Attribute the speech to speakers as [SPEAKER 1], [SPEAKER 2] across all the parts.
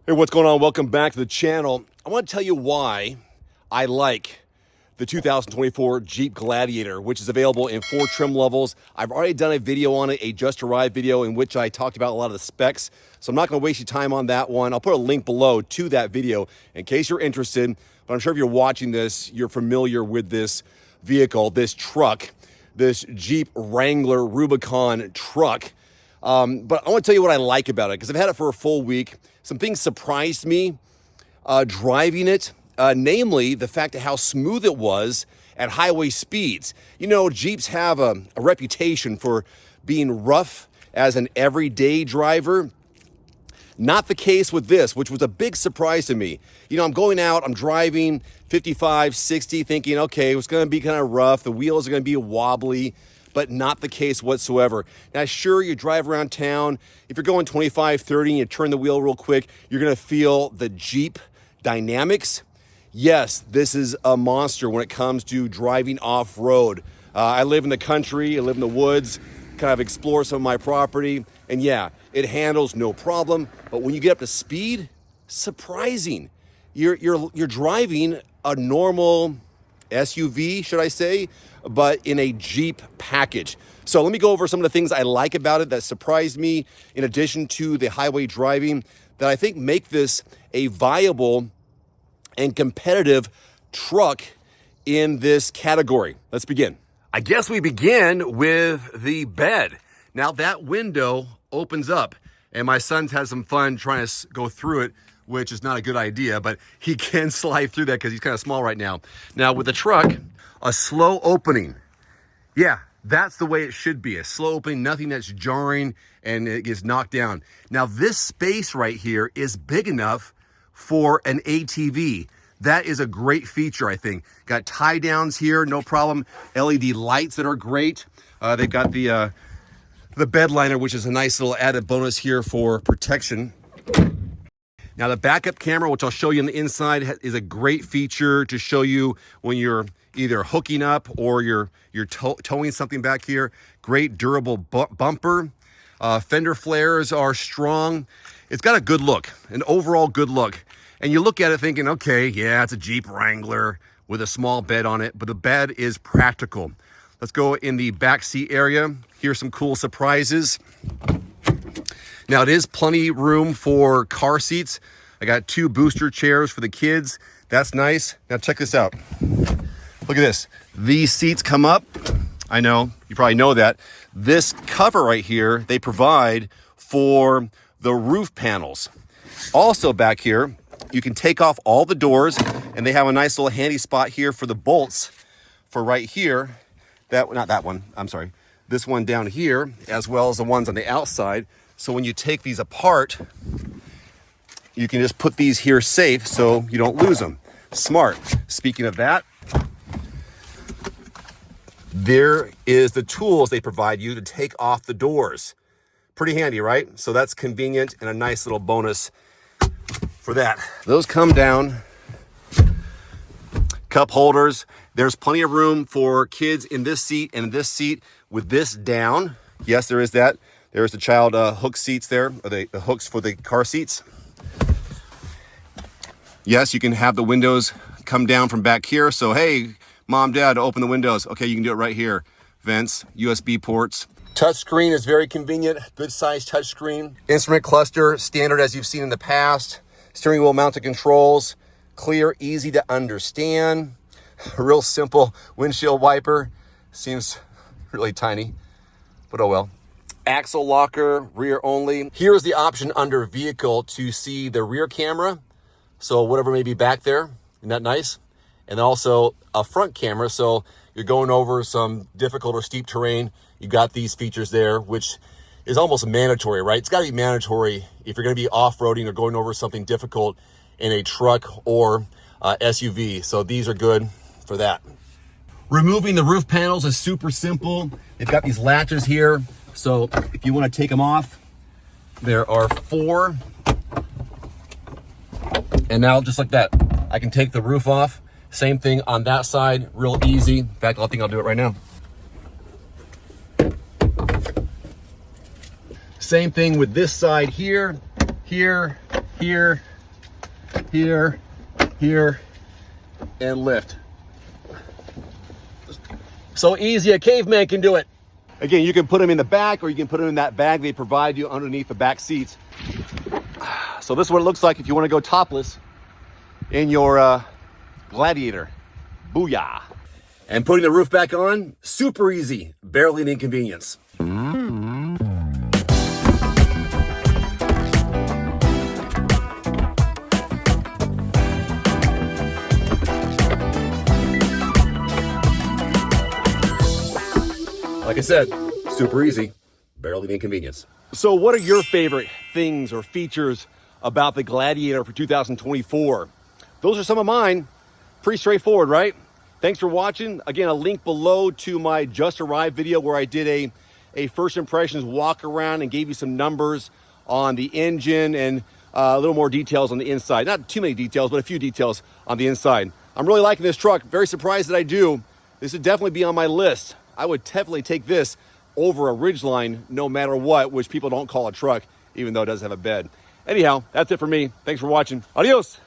[SPEAKER 1] Hey, what's going on? Welcome back to the channel. I want to tell you why I like the 2024 Jeep Gladiator, which is available in 4 trim levels. I've already done a video on it, a just arrived video in which I talked about a lot of the specs. So I'm not going to waste your time on that one. I'll put a link below to that video in case you're interested. But I'm sure if you're watching this, you're familiar with this vehicle, this truck, this Jeep Wrangler Rubicon truck. But I want to tell you what I like about it because I've had it for a full week. Some things surprised me driving it, namely the fact of how smooth it was at highway speeds. You know, Jeeps have a reputation for being rough as an everyday driver. Not the case with this, which was a big surprise to me. You know, I'm going out, I'm driving 55, 60, thinking, okay, it's going to be kind of rough. The wheels are going to be wobbly, but not the case whatsoever. Now, sure, you drive around town. If you're going 25, 30 and you turn the wheel real quick, you're going to feel the Jeep dynamics. Yes, this is a monster when it comes to driving off-road. I live in the country, I live in the woods, kind of explore some of my property, and yeah, it handles no problem. But when you get up to speed, surprising. You're driving a normal SUV, should I say, but in a Jeep package. So let me go over some of the things I like about it that surprised me, in addition to the highway driving, that I think make this a viable and competitive truck in this category. Let's begin. I guess we begin with the bed. Now that window opens up, and my son's had some fun trying to go through it, which is not a good idea, but he can slide through that because he's kind of small right now. Now with the truck, a slow opening. Yeah, that's the way it should be. A slow opening, nothing that's jarring and it gets knocked down. Now this space right here is big enough for an ATV. That is a great feature, I think. Got tie downs here, no problem. LED lights that are great. They've got the bed liner, which is a nice little added bonus here for protection. Now the backup camera, which I'll show you on the inside, is a great feature to show you when you're either hooking up or you're towing something back here. Great durable bumper. Fender flares are strong. It's got a good look, an overall good look. And you look at it thinking, okay, yeah, it's a Jeep Wrangler with a small bed on it, but the bed is practical. Let's go in the back seat area. Here's some cool surprises. Now it is plenty room for car seats. I got 2 booster chairs for the kids. That's nice. Now check this out. Look at this. These seats come up. I know, you probably know that. This cover right here, they provide for the roof panels. Also back here, you can take off all the doors, and they have a nice little handy spot here for the bolts for right here. Not that one, I'm sorry. This one down here, as well as the ones on the outside. So when you take these apart, you can just put these here safe so you don't lose them. Smart. Speaking of that, there is the tools they provide you to take off the doors. Pretty handy, right? So that's convenient and a nice little bonus for that. Those come down. Cup holders. There's plenty of room for kids in this seat and this seat with this down. Yes, there is that. There's the child hook seats there, or the hooks for the car seats. Yes, you can have the windows come down from back here. So, hey, mom, dad, open the windows. Okay, you can do it right here. Vents, USB ports. Touchscreen is very convenient. Good size touchscreen. Instrument cluster, standard as you've seen in the past. Steering wheel mounted controls. Clear, easy to understand. A real simple windshield wiper. Seems really tiny, but oh well. Axle locker, rear only. Here's the option under vehicle to see the rear camera. So whatever may be back there, isn't that nice? And also a front camera. So you're going over some difficult or steep terrain. You got these features there, which is almost mandatory, right? It's gotta be mandatory if you're gonna be off-roading or going over something difficult in a truck or SUV. So these are good for that. Removing the roof panels is super simple. They've got these latches here. So if you want to take them off, there are 4. And now just like that, I can take the roof off. Same thing on that side, real easy. In fact, I think I'll do it right now. Same thing with this side here, here, here, here, and lift. So easy, a caveman can do it. Again, you can put them in the back or you can put them in that bag they provide you underneath the back seats. So this is what it looks like if you want to go topless in your Gladiator. Booyah. And putting the roof back on, super easy, barely an inconvenience. Like I said, super easy, barely an inconvenience. So what are your favorite things or features about the Gladiator for 2024? Those are some of mine. Pretty straightforward, right? Thanks for watching. Again, a link below to my just arrived video where I did a first impressions walk around and gave you some numbers on the engine and a little more details on the inside. Not too many details, but a few details on the inside. I'm really liking this truck. Very surprised that I do. This would definitely be on my list. I would definitely take this over a Ridgeline no matter what, which people don't call a truck, even though it does have a bed. Anyhow, that's it for me. Thanks for watching. Adios.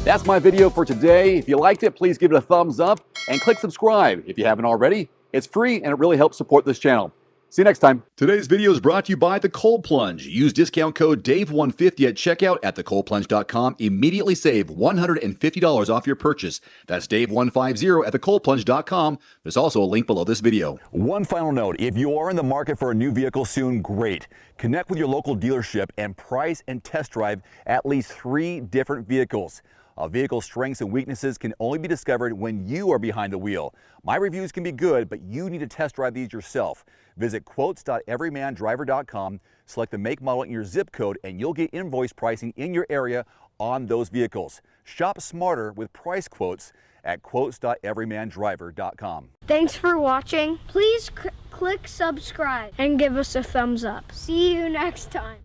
[SPEAKER 1] That's my video for today. If you liked it, please give it a thumbs up and click subscribe if you haven't already. It's free and it really helps support this channel. See you next time. Today's video is brought to you by The Cold Plunge. Use discount code DAVE150 at checkout at thecoldplunge.com. Immediately save $150 off your purchase. That's DAVE150 at thecoldplunge.com. There's also a link below this video. One final note, if you are in the market for a new vehicle soon, great. Connect with your local dealership and price and test drive at least 3 different vehicles. A vehicle's strengths and weaknesses can only be discovered when you are behind the wheel. My reviews can be good, but you need to test drive these yourself. Visit quotes.everymandriver.com, select the make, model, and your zip code, and you'll get invoice pricing in your area on those vehicles. Shop smarter with price quotes at quotes.everymandriver.com.
[SPEAKER 2] Thanks for watching. Please click subscribe and give us a thumbs up. See you next time.